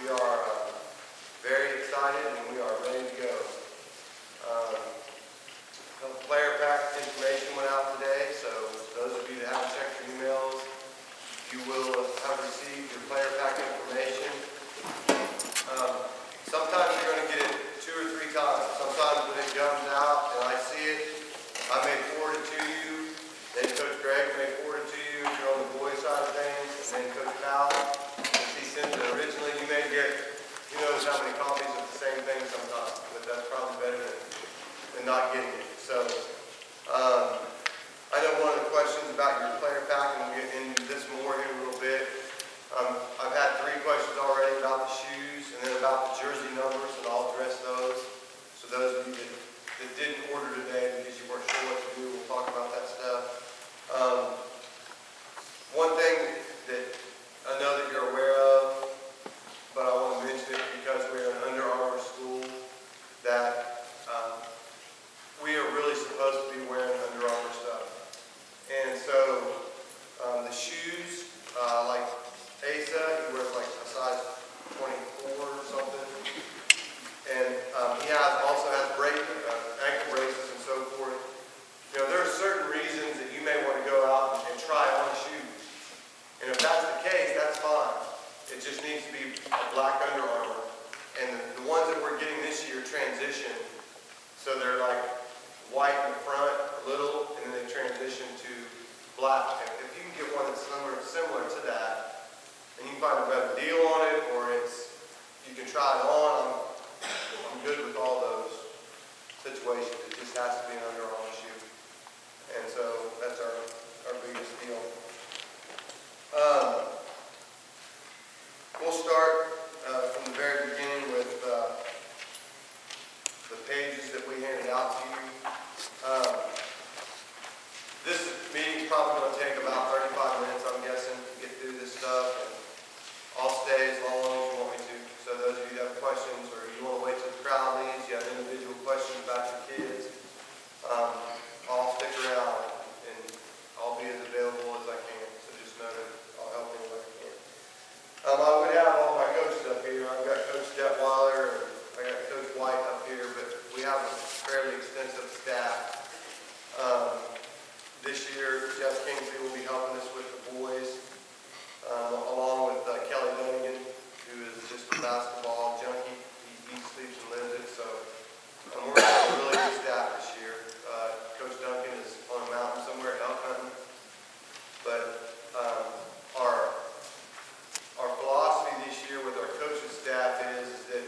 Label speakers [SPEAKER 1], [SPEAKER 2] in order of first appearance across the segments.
[SPEAKER 1] We are very excited and we are ready to go. Player package information went out today, so those of you that haven't checked your emails, you will have received your player pack information. Sometimes you're going to get it 2 or 3 times. Sometimes when it comes out and I see it, I may forward it to you. Then Coach Greg may forward it to you if you're on the boys' side of things. And then Coach Powell, if he sends it originally, you may get, who knows how many copies of the same thing sometimes. But that's probably better than not getting it. So, I know one of the questions about your player pack, and we'll get into this more here in a little bit. I've had 3 questions already about the shoes and then about the jersey numbers, and I'll address those. So those of you that didn't order today because you weren't sure what to do, we'll talk about that stuff. One thing that I know that you're aware of, but I want to mention it because we're an Under Armour school, that we are really supposed to be wearing Under Armour stuff. And so the shoes, like Asa, he wears like a size 24 or something. And he also has ankle braces and so forth. You know, there are certain reasons that you may want to go out and try on shoes. And if that's the case, that's fine. It just needs to be a black Under Armour. And the ones that we're getting this year transition, so they're like white in the front a little, and then they transition to black. If you can get one that's similar to that, and you can find a better deal on it, or you can try it on, I'm good with all those situations. It just has to be an Under Armour shoe. And so that's our biggest deal. We'll start from the very beginning with the pages that we handed out to you. This meeting's probably going to take about 35 minutes, I'm guessing, to get through this stuff. And I'll stay as long as you want me to. So those of you that have questions, or you want to wait till the crowd leaves, you have individual questions about your kids, I'll stick around and I'll be as available as I can. So just know that I'll help any way I can. I would have all my coaches up here. I've got Coach Detweiler and I got Coach White up here, but we have a fairly extensive staff. This year, Jeff Kingsley will be helping us with the boys, along with Kelly Dunnigan, who is just a basketball junkie. He eats, sleeps, and lives it. So we're going to have a really good staff this year. Coach Duncan is on a mountain somewhere elk hunting. But our philosophy this year with our coaching staff is that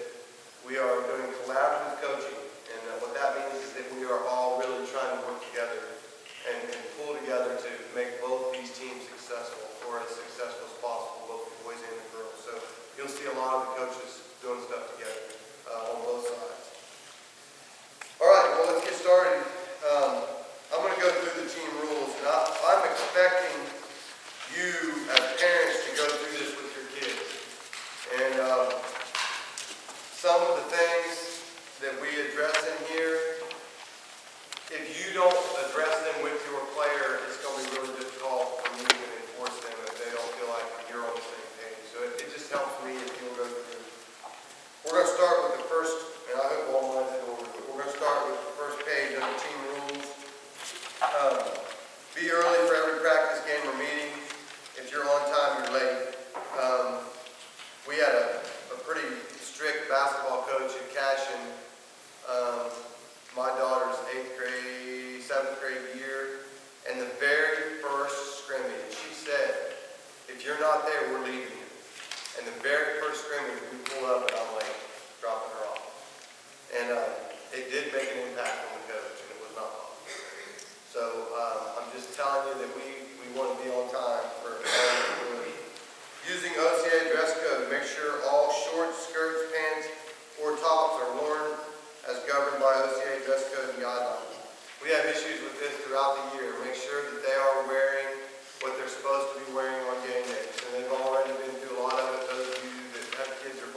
[SPEAKER 1] we are doing collaborative coaching. And what that means is that we are all really trying to work together and pull together to make both these teams successful, or as successful as possible, both the boys and the girls. So you'll see a lot of the coaches doing stuff together on both sides. All right, well, let's get started. I'm going to go through the team rules, and I'm expecting you as parents to go through this with your kids. And some of the things that we address in here, if you don't address them with your player, it's going to be really difficult for me to enforce them if they don't feel like you're on the same page. So it just helps me if you'll go through. We're going to start with the first, and I hope all mine's in order, but we're going to start with the first page of the team rules. Be early for every practice, game, or meeting. If you're on time, you're late. We had a pretty strict basketball coach at Cashin. My daughter's 7th grade year, and the very first scrimmage, she said, if you're not there, we're leaving you. And the very first scrimmage, we pulled up and I'm like, dropping her off. And it did make an impact on the coach, and it was not possible. So I'm just telling you that we want to be on time for using OCA dress code. Make sure all shorts, skirts, pants, or tops are worn as governed by OCA dress code and guidelines. We have issues with this throughout the year. Make sure that they are wearing what they're supposed to be wearing on game days. And they've already been through a lot of it. Those of you that have kids are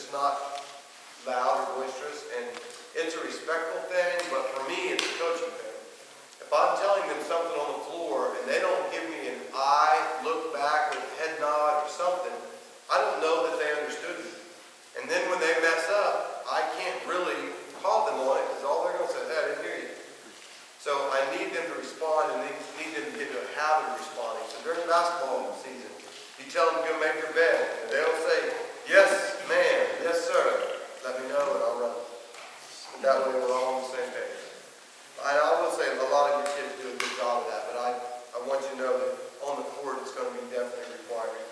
[SPEAKER 1] just not loud or boisterous, and it's a respectful thing, but for me, it's a coaching thing. If I'm telling them something on the floor and they don't give me an eye, look back with a head nod or something, I don't know that they understood me. And then when they mess up, I can't really call them on it because all they're going to say is, hey, I didn't hear you. So I need them to respond, and they need them to get into a habit of responding. So during basketball season, you tell them to go make their bed, and they don't say, yes, ma'am, yes, sir. Let me know, and I'll run. And that way we're all on the same page. And I will say a lot of your kids do a good job of that, but I want you to know that on the court it's going to be definitely required.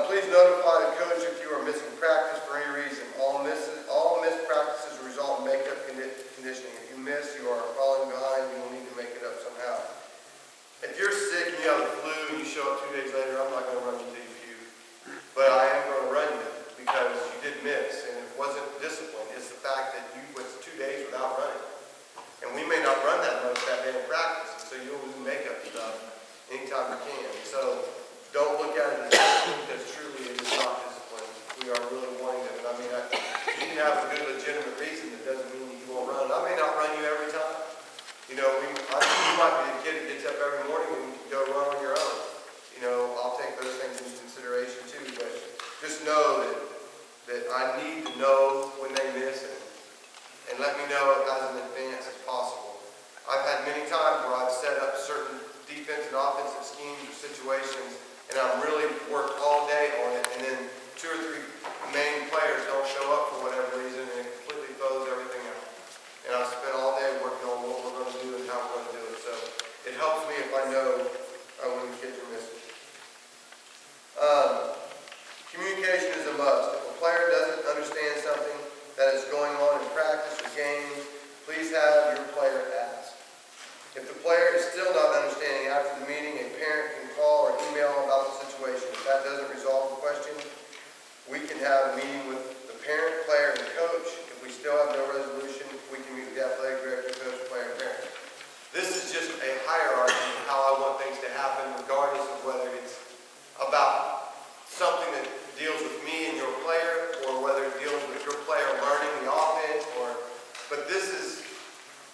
[SPEAKER 1] Please notify the coach if you are missing practice for any reason. All missed practices result in makeup conditioning. If you miss, you are falling behind. You will need to make it up somehow. If you're sick and you have the flu and you show up 2 days later, I'm not going to run you till you puke. But I am going to run you because you did miss, and it wasn't discipline. It's the fact that you went 2 days without running. And we may not run that much that day in practice, so you'll lose makeup stuff anytime you can. So don't look at it as discipline, because truly it is not discipline. We are really wanting it. And I mean, you can have a good legitimate reason. That doesn't mean you won't run. I may not run you every time. You know, you might be the kid that gets up every morning and go run on your own. You know, I'll take those things into consideration too. But just know that I need to know when they miss it. And let me know as in advance as possible. I've had many times where I've set up certain defense and offensive schemes or situations, and I've really worked all day on it, and then 2 or 3 main players don't show up for whatever reason, and it completely throws everything out. And I've spent all day working on what we're going to do and how we're going to do it. So it helps me if I know when the kids are missing. Communication is a must. If a player doesn't understand something that is going on in practice or games, please have your player ask. If the player is still not understanding after the meeting, a parent can call or email about the situation. If that doesn't resolve the question, we can have a meeting with the parent, player, and coach. If we still have no resolution, we can meet with the athletic director, coach, player, and parent. This is just a hierarchy of how I want things to happen, regardless of whether it's about something that deals with me and your player, or whether it deals with your player learning the offense, but this is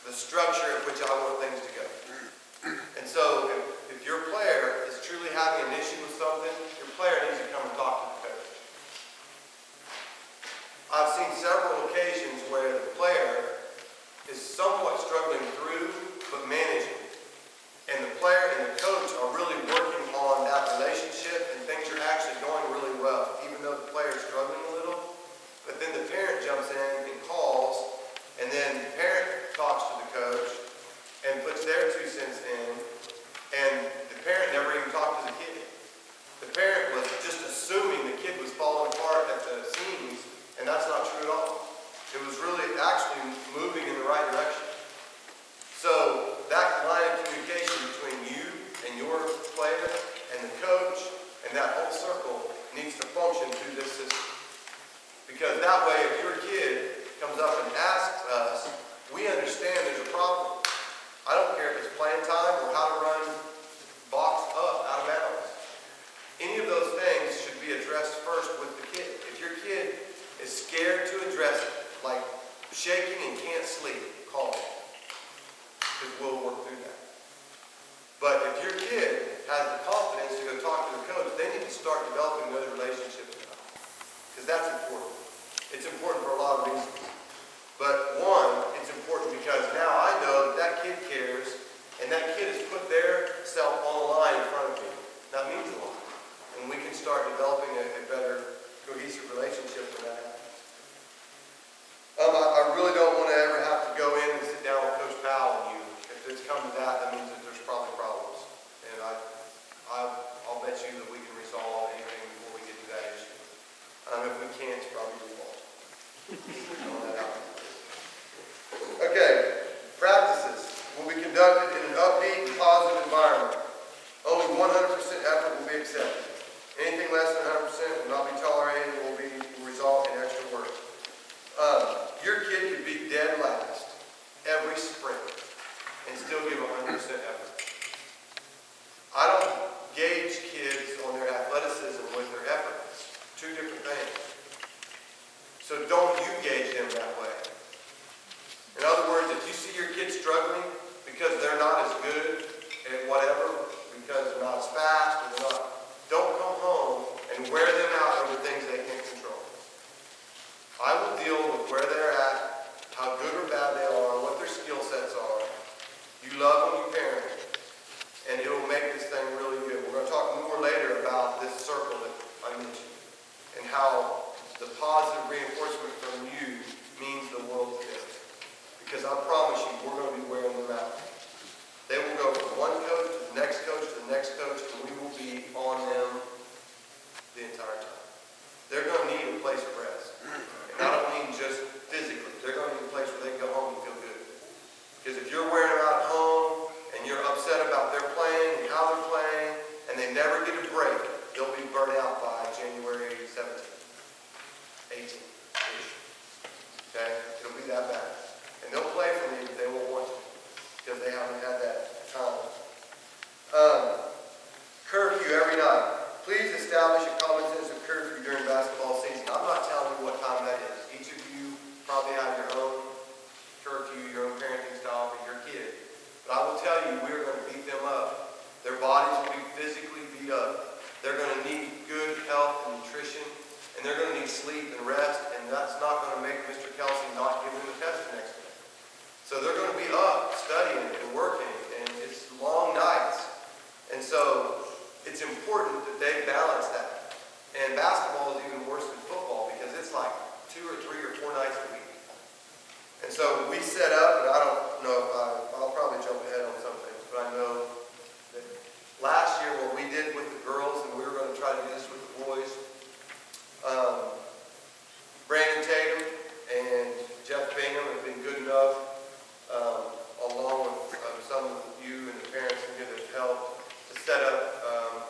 [SPEAKER 1] the structure at which I want things to go. And so if your player is truly having an issue with something, your player needs to come and talk to the coach. I've seen several occasions where the player is somewhat struggling through, but managing. And the player and the coach are really working on that relationship, and things are actually going really well, even though the player is struggling a little. But then the parent jumps in and calls, and then the parent talks to the coach and puts their 2 cents in, and the parent never even talked to the kid. The parent was just assuming the kid was falling apart at the seams, and that's not true at all. It was really actually moving in the right direction. So that line of communication between you and your player and the coach and that whole circle needs to function through this system. Because that way, if your kid comes up and asks us, we understand there's a problem. I don't care if it's playing time or how to run box up out of bounds. Any of those things should be addressed first with the kid. If your kid is scared to address it, like shaking and can't sleep, call me. Because we'll work through that. But if your kid has the confidence to go talk to the coach, they need to start developing those relationships now. Because that's important. It's important for a lot of reasons. But one, it's important because now I know that that kid cares, and that kid has put their self on the line in front of me. That means a lot. And we can start developing a better, cohesive relationship when that happens. I really don't want to ever have to go in and sit down with Coach Powell and you. If it's come to that, that means that there's probably problems. And I'll bet you that we can resolve anything before we get to that issue. If we can't, it's probably your fault. Okay, practices will be conducted in an upbeat and positive environment. Only 100% effort will be accepted. Anything less than 100% will not be tolerated and will result in extra work. Your kid could be dead last every sprint and still give 100% effort. I don't gauge kids on their athleticism with their effort. It's 2 different things. how the positive reinforcement from you means the world to them. Because I promise you, we're going to be wearing them out. They will go from one coach to the next coach to the next coach, and we will be on them the entire time. They're going to need a place of rest. And I don't mean just physically. They're going to need a place where they can go home and feel good. Because if you're wearing them out at home and you're upset about their playing and how they're playing, and they never get a break, they'll be burnt out by January 17th, 18th-ish. Okay? It'll be that bad. And they'll play for me, but they won't want to because they haven't had that time. Curfew every night. Please establish a common sense of curfew during basketball season. I'm not telling you what time that is. Each of you probably have your own curfew, your own parenting style for your kid. But I will tell you, we're going to beat them up. Their bodies will be physically beat up. They're going to need good health and nutrition, and they're going to need sleep and rest, and that's not going to make Mr. Kelsey not give them a test the next day. So they're going to be up, studying and working, and it's long nights. And so it's important that they balance that. And basketball is even worse than football because it's like 2 or 3 or 4 nights a week. And so we set up, and I don't know if I'll probably jump ahead on some things, but I know that last year what we did with the girls, and we were going to try to do this with the boys, Brandon Tatum and Jeff Bingham have been good enough, along with some of you and the parents here that have helped to set up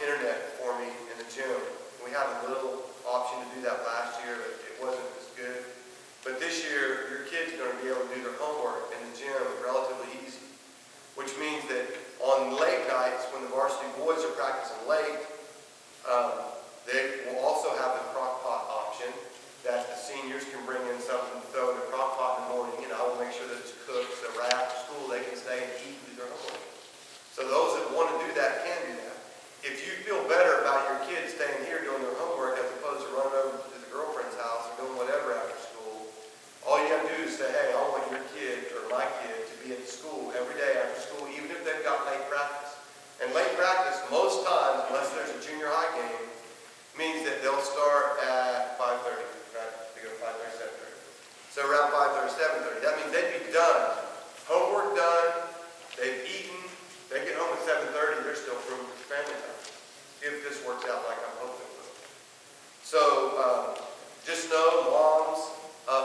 [SPEAKER 1] internet for me in the gym. We had a little option to do that last year, but it wasn't as good. But this year, your kids are going to be able to do their homework in the gym relatively easy, which means that on late nights when the varsity boys are practicing late, they will also have the crock pot option that the seniors can bring in something to throw in the crock pot in the morning, and I will make sure that it's cooked so right after school they can stay and eat and do their homework. So those that want to do that can do that. If you feel better about your kids staying here doing their homework as opposed to running over to the girlfriend's house or doing whatever after school, all you have to do is say, hey, I want your kid or my kid to be at school every day after school, even if they've got late practice. And late practice, most times, unless there's a junior high game, means that they'll start at 5:30, right? They go 5:30, 7:30. So around 5:30, 7:30. That means they'd be done. Homework done. They've eaten. They get home at 7:30. They're still through with family time. If this works out like I'm hoping it will. So just know, moms,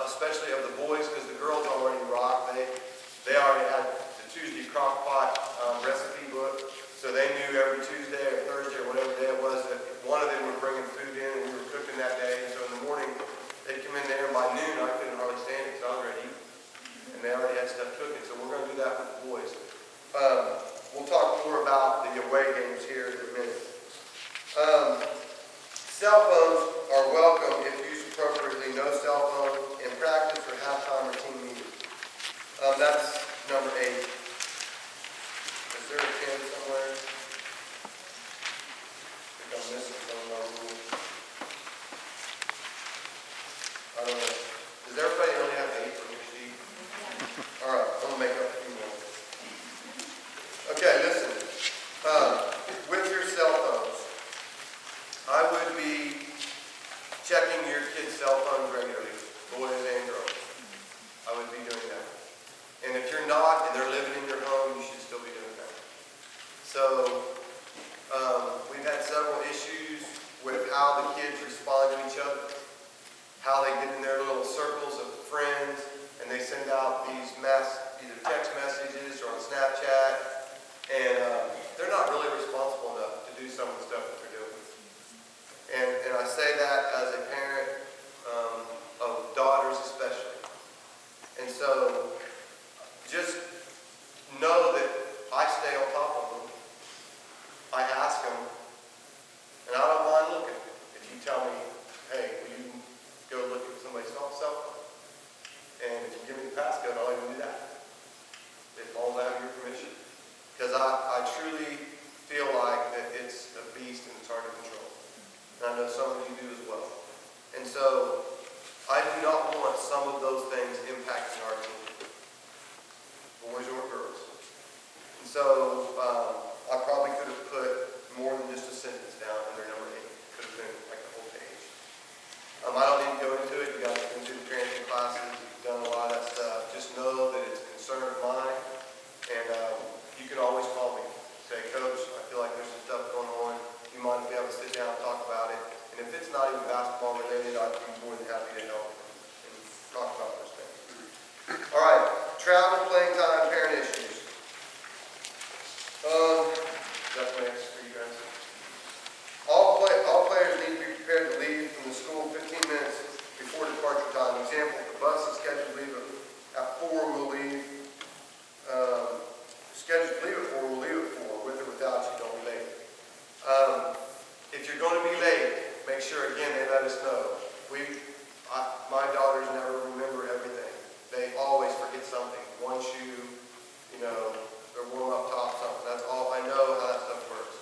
[SPEAKER 1] especially of the boys, because the girls already rock. They already had the Tuesday crock pot recipe book. So they knew every Tuesday or Thursday or whatever day it was that one of them were bringing food in and we were cooking that day. And so in the morning, they'd come in there and by noon, I couldn't hardly stand it because I was ready to eat. And they already had stuff cooking. So we're going to do that with the boys. We'll talk more about the away games here in a minute. Cell phones are welcome if used appropriately. No cell phone in practice or halftime or team meeting. That's number 8. Is there a 10 somewhere? I think I'm missing some of our rules. I don't know. Does everybody only have 8 on your sheet? All right, I'm going to make up a few more. Okay, listen. With your cell phones, I would be checking your kids' cell phones regularly, boys and girls. I would be doing that. And if you're not, and they're living in your home, you should still be doing that. So, we've had several issues with how the kids respond to each other, how they get in their little circles of friends, and they send out these either text messages or on Snapchat, and they're not really responsible enough to do some of the stuff that they're doing. And I say that as a parent of daughters especially. And so just know that I stay on top of them. I ask them, and I don't mind looking. If you tell me, hey, will you go look at somebody's cell phone? And if you give me the passcode, I'll even do that. As long as I have your permission. Because I truly feel like that it's a beast and it's hard to control. And I know some of you do as well. And so I do not want some of those things impacting our team, boys or girls. And so I probably could have put more than just a sentence down under number 8. Could have been like a whole page. be more than happy to help and talk about those things. All right, travel, playing time, parent issues. That's next for you guys. All players need to be prepared to leave from the school 15 minutes before departure time. Example, if the bus is scheduled to leave at 4, we'll leave. Scheduled to leave at 4, we'll leave at 4. With or without you, don't be late. If you're going to be late, make sure, again, they let us know. My daughters never remember everything. They always forget something. One shoe, their warm-up top, something. That's all. I know how that stuff works.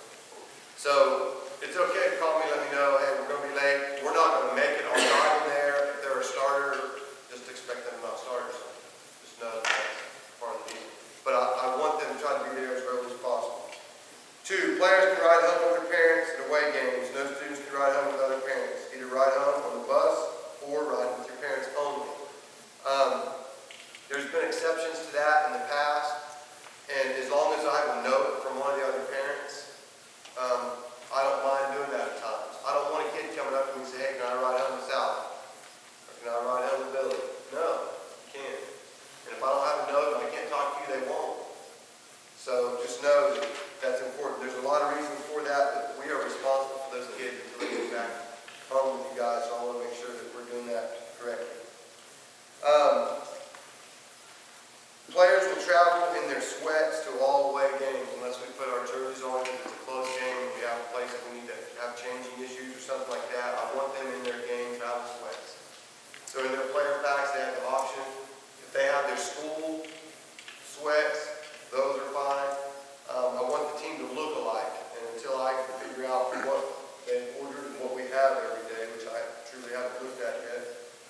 [SPEAKER 1] So it's okay to call me, let me know, hey, we're going to be late. We're not going to make it on time there. If they're a starter, just expect them not starters. Just know that's part of the deal. But I want them to try to be there as early as possible. 2, players can ride home with their parents at away games. No students can ride home with other parents. Either ride home on the bus or ride with your parents only. There's been exceptions to that in the past, and as long as I have a note from one of the other parents, I don't mind doing that at times. I don't want a kid coming up to me and say, hey, can I ride home with Sally? Or can I ride home with Billy? No, you can't. And if I don't have a note and I can't talk to you, they won't. So just know that that's important. There's a lot of reasons for that, but we are responsible for those kids until they get back home with you guys, so I want to make sure that we're doing that correctly. Players will travel in their sweats to all away games unless we put our jerseys on because it's a close game and we have a place that we need to have changing issues or something like that. I want them in their game travel sweats. So in their player packs, they have the option. If they have their school sweats, those are fine. I want the team to look alike, and until I can figure out what they've ordered and what we have every day, which I truly haven't looked at yet,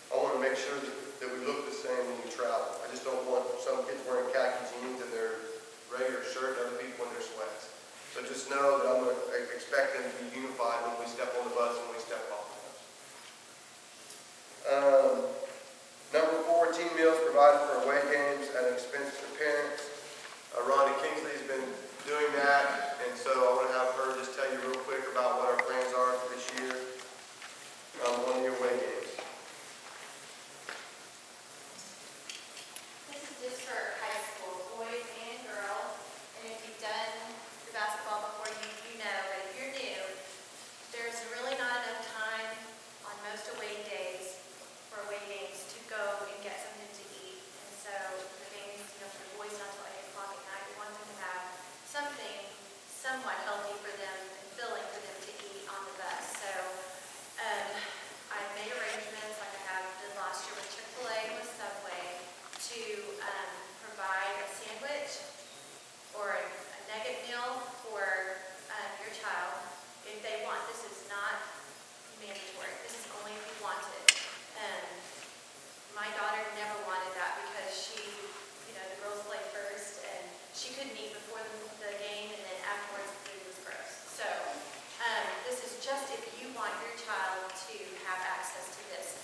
[SPEAKER 1] I want to make sure that we look the same when we travel. I just don't want some kids wearing khaki jeans and their regular shirt and other people in their sweats. So just know that I'm going to expect them to be unified when we step on the bus and when we step off the bus. Number 4, team meals provided for away games at an expense to parents. Rhonda Kingsley has been doing that, and so I want to have her just tell you real quick about what our plans are for this year on the away games.
[SPEAKER 2] This is just for high school, boys and girls, and if you've done the basketball before, you know, but if you're new, there's really not enough time on most away days for away games to go and get something to eat, and so the games, for the boys not till 8 o'clock at night, we want them to have something somewhat healthy for them and filling for them to eat on the bus. So I've made arrangements like I did last year with Chick-fil-A and with Subway to provide a sandwich or a nugget meal for your child if they want. This is not mandatory. This is only if you want it. My daughter never wanted that because she, the girls play first and she couldn't eat before the game, and then afterwards the food was gross. So this is just if you want your child to have access to this.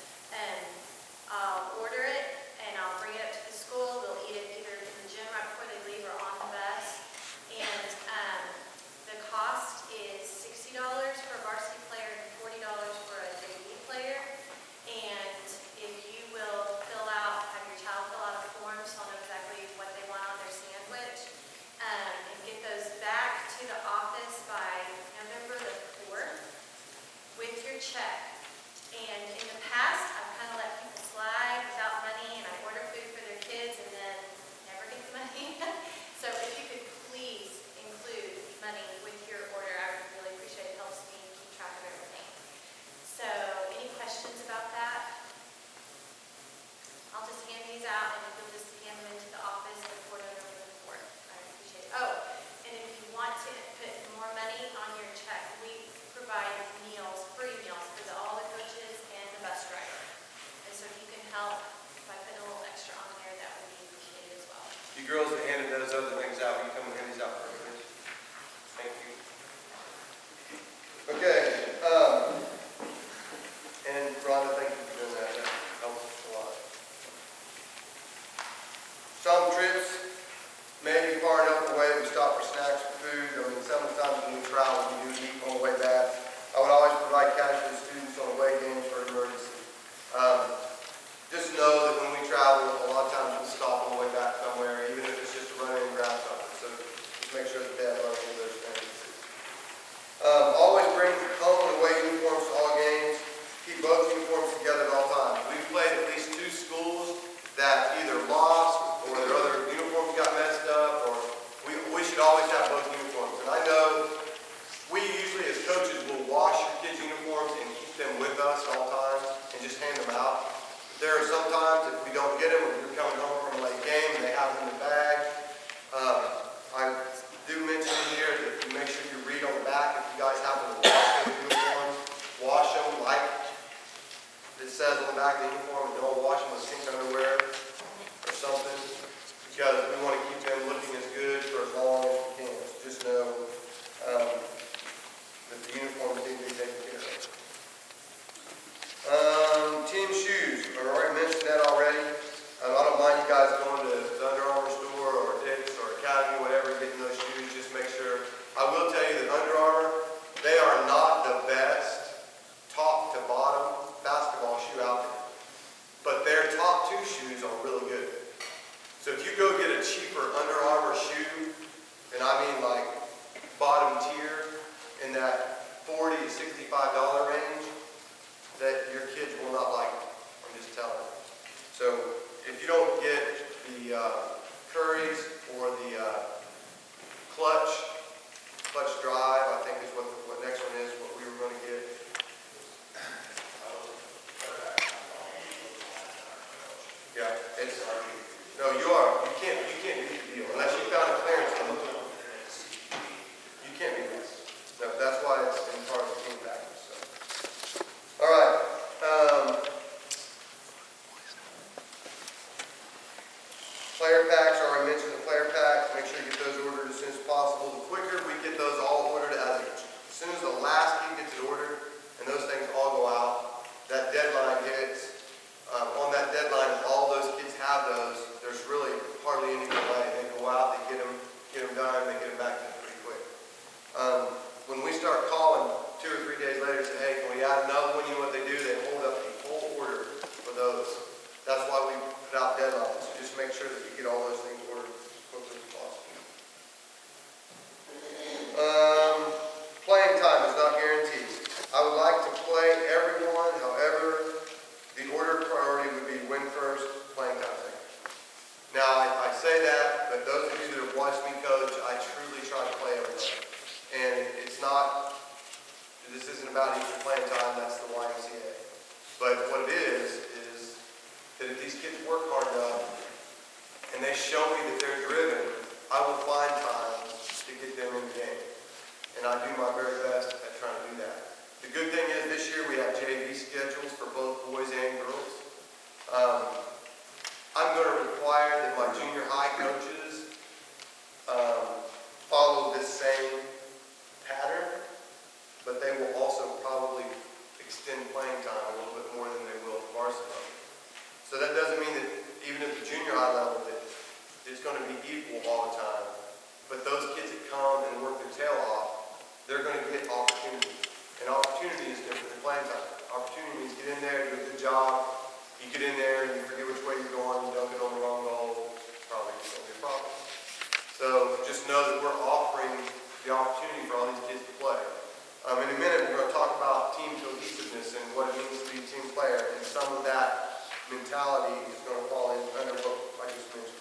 [SPEAKER 2] I'll order it and I'll bring it up to the school. They'll eat it either in the gym right before they leave or on the bus. And the cost is $60 for a varsity player and $40 for a JV player. And if you will have your child fill out a form so I'll know exactly what they want on their sandwich, and get those back to the office by November the 4th with your check. And in the past, I've kind of let people slide without money, and I order food for their kids and then never get the money. So if you could please include money with your order, I would really appreciate it. It helps me keep track of everything. So any questions about that? I'll just hand these out, and you'll just hand them into the office before November the 4th. I appreciate it. Oh, and if you want to put more money on your check, we provide meals, free meals for all the coaches and the bus driver. And so if you can help by putting a little extra on there, that would be appreciated as well.
[SPEAKER 1] You girls that handed those other things out, you come and hand these out for me. Thank you. Okay. And Rhonda, thank you for doing that. That helps a lot. Some trips may be far enough away we stop for snacks or food. Sometimes when we travel, we do eat on the way back. I would always provide cash for the students on away games for emergency. there are sometimes if we don't get them, if you're coming home from a late game and they have them in the bag, I do mention here that you make sure you read on the back if you guys happen to wash those uniforms, wash them like it says on the back of the uniform, and don't wash them with pink underwear or something, because we want to keep them looking as good for as long as we can. So just know that the uniforms need to be taken care of. Team shoes, I already mentioned that already. I don't mind you guys going to the Under Armour store or Dick's or Academy, whatever, getting those shoes. Just make sure. I will tell you that Under Armour, they are not the best top to bottom basketball shoe out there, but their top two shoes are really good. So if you go get a cheaper Under Armour shoe, and I mean like bottom tier in that $40 to $65 range, that your kids will not like them. I'm just telling you. So if you don't get the Currys or the clutch drive, I think is what next one is, what we were going to get. Yeah, it's no, you are. You can't beat the deal unless you found a clearance on the deal. You can't beat this. No, that's why it's in part of the team package. So. All right. Player packs, I already mentioned the player packs. Make sure you get those ordered as soon as possible. The quicker we get those all ordered, as soon as the last kid gets it ordered, and those things all go out, that deadline hits. On that deadline, if all those kids have those, there's really hardly any delay. They go out, they get them done, they get them back to them pretty quick. When we start calling 2 or 3 days later, say, hey, can we add another one? You know what they do? They hold up the whole order for those. That's why we put out deadlines. So just make sure that you get all those things ordered as quickly as possible. Playing time is not guaranteed. I would like to play everyone, however, the order priority would be win first, playing time second. Now, I say that, but those of you that have watched me coach, I truly try to play everybody. And it's not, this isn't about equal playing time, that's the YMCA. But what it is that if these kids work hard enough and they show me that they're driven, I will find time to get them in the game. And I do my very best at trying to do that. The good thing is this year we have JV schedules for both boys and girls. I'm going to require that my junior high coaches follow this same pattern, but they will also probably extend playing time a little bit more than they will varsity. So that doesn't mean that even at the junior high level that it's going to be equal all the time. But those kids that come and work their tail off, they're going to get opportunity. And opportunity is different than playing time. Opportunity means get in there, do a good job. You get in there and you forget which way you're going, you don't get on the wrong goal, probably it's going to be a problem. So just know that we're offering the opportunity for all these kids to play. In a minute, we're going to talk about team cohesiveness and what it means to be a team player. And some of that mentality is going to fall under what I just mentioned.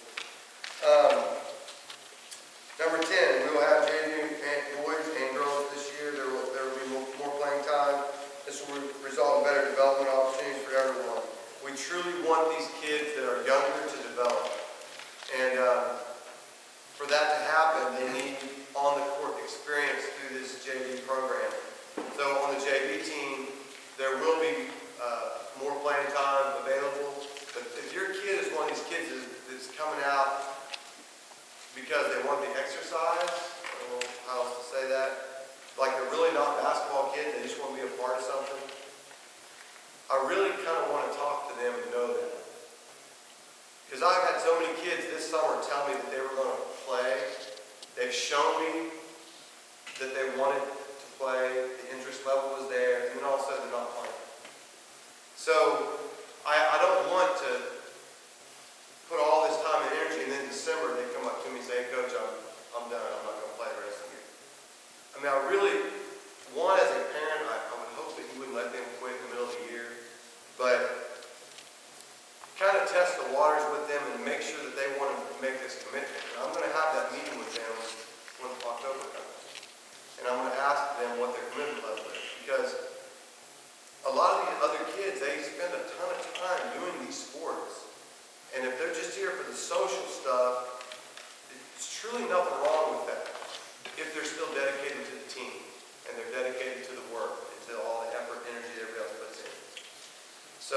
[SPEAKER 1] Number 10, we will have JV boys and girls this year. There will be more playing time. This will result in better development opportunities for everyone. We truly want these kids that are younger to develop. And for that to happen, they need on-the-court experience through this JV program. So on the JV team, there will be more playing time available. But if your kid is one of these kids that's coming out because they want the exercise, I don't know how else to say that, like they're really not basketball kids, they just want to be a part of something, I really kind of want to talk to them and know them. Because I've had so many kids this summer tell me that they were going to play. They've shown me that they wanted to play, the interest level was there, and then all of a sudden they're not playing. So I don't want to put all this time and energy, and then in December they come up to me and say, hey, Coach, I'm done. I'm not going to play the rest of the year. I mean, I really, one, as a parent, I would hope that you wouldn't let them quit in the middle of the year, but kind of test the waters with them and make sure that they want to make this commitment. And I'm going to have that meeting with them when October comes. And I'm going to ask them what their commitment level is. Because a lot of the other kids, they spend a ton of time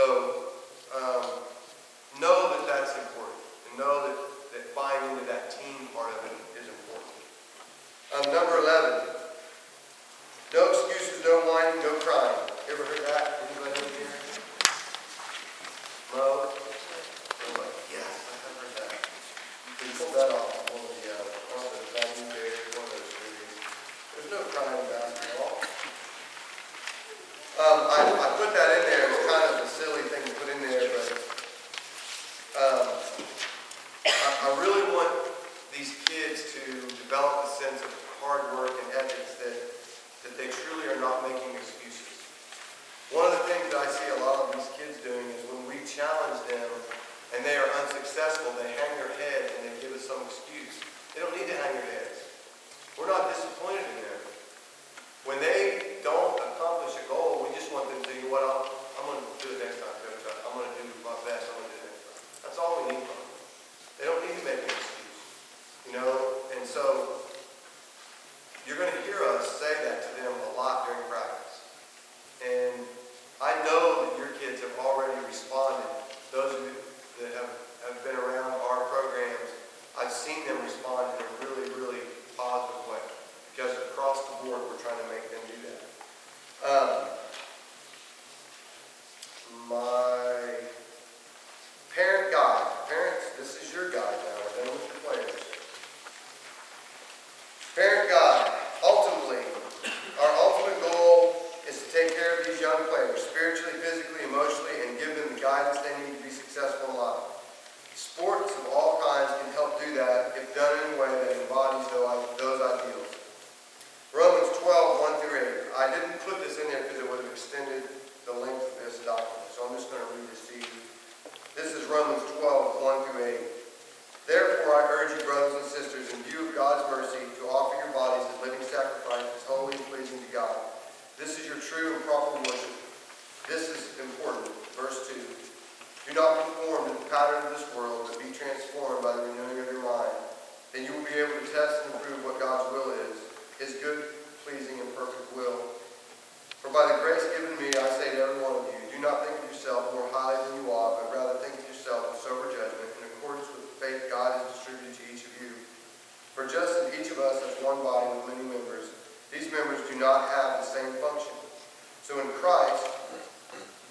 [SPEAKER 1] So know that that's important, and know that buying into that team part of it is important. Number 11, no excuses, no whining, no crying. You ever heard that? Anybody in here? Mo? I'm like, yes, I have heard that. We pulled that off in one of the Value Bears, one of those movies. There's no crying in basketball. I put that in there as kind of a silly thing to put in there, but I really want these kids to develop a sense of hard work and ethics that they truly are not making excuses. One of the things that I see a lot of these kids doing is when we challenge them and they are unsuccessful, they hang their heads and they give us some excuse. They don't need to hang their heads. We're not disappointed in them. When they don't accomplish a goal, we just want them to do, you know what, I'm going to do it next time, Coach. I'm going to do my best. I'm going to do it next time. That's all we need from them. They don't need to make an excuse. And so you're going to hear us say that to them a lot during practice. And I know that your kids have already responded. Those of you that have been around our programs, I've seen them respond in a really, really positive way. Because across the board, we're trying to make them do that. My parent guide. Parents, this is your guide now. We're done with the players. Parent guide. Ultimately, our ultimate goal is to take care of these young players, spiritually, physically, emotionally, and give them the guidance they need to be successful in life. Sports of all kinds can help do that if done in a way that embodies those ideals. Romans 12, 1-8. I didn't put this in there because it would have extended the length of this document, so I'm just going to read this to you. This is Romans 12, 1-8. Therefore, I urge you, brothers and sisters, in view of God's mercy, to offer your bodies as living sacrifices, holy and pleasing to God. This is your true and proper worship. This is important. Verse 2. Do not conform to the pattern of this world, but be transformed by the renewing of your mind. Then you will be able to test and prove what God's will is, His good, pleasing, and perfect will. For by the grace given me, I say to every one of you, do not think of yourself more highly than you ought, but rather think of yourself with sober judgment, in accordance with the faith God has distributed to each of you. For just as each of us has one body with many members, these members do not have the same function. So in Christ,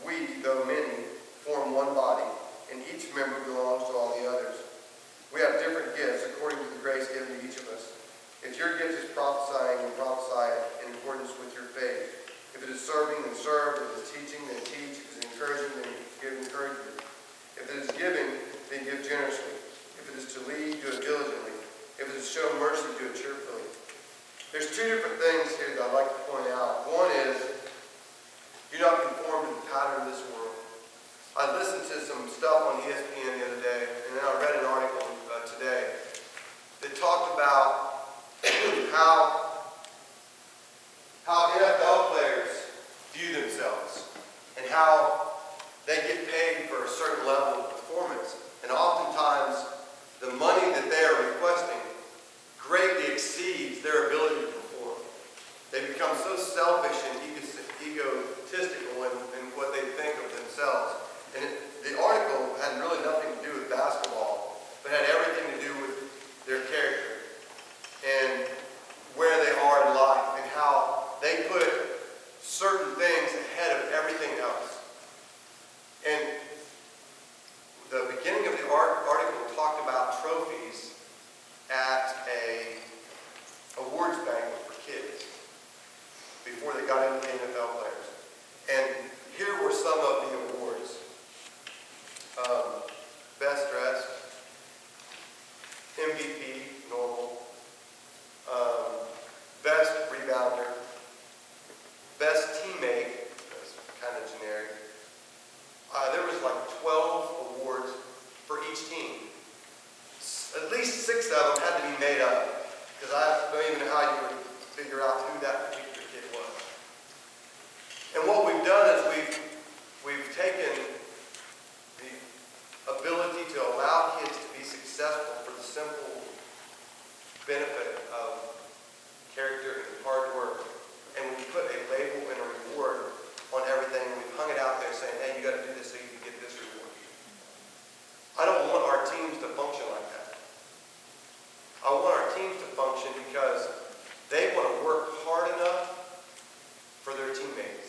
[SPEAKER 1] we, though many, form one body, and each member belongs to all the others. We have different gifts according to the grace given to each of us. If your gift is prophesying, then prophesy in accordance with your faith. If it is serving, then serve. If it is teaching, then teach. If it is encouraging, then give encouragement. If it is giving, then give generously. If it is to lead, do it diligently. If it is to show mercy, do it cheerfully. There's two different things here that I'd like to point out. One is, do not conform to the pattern of this world. I listened to some stuff on ESPN the other day, and then I read an article today that talked about how NFL players view themselves and how they get paid for a certain level of performance. And oftentimes, the money that they are requesting greatly exceeds their ability to perform. They become so selfish and egotistical in what they think of themselves. And the article had really nothing to do with basketball, but had everything to do with their character and where they are in life and how they put certain things ahead of everything else. And the beginning of the article talked about trophies at a awards banquet for kids before they got into the NFL players. And here were some of the awards. Best dressed, MVP, normal, best rebounder, best teammate, that's kind of generic. There was like 12 awards for each team. At least 6 of them had to be made up, because I don't even know how you would figure out who that particular kid was. And what we've done is we've taken the ability to allow kids to be successful for the simple benefit of character and hard work, and we put a label and a reward on everything, and we've hung it out there and saying, hey, you got to do this so you can get this reward. I don't want our teams to function like that. I want our teams to function because they want to work hard enough for their teammates.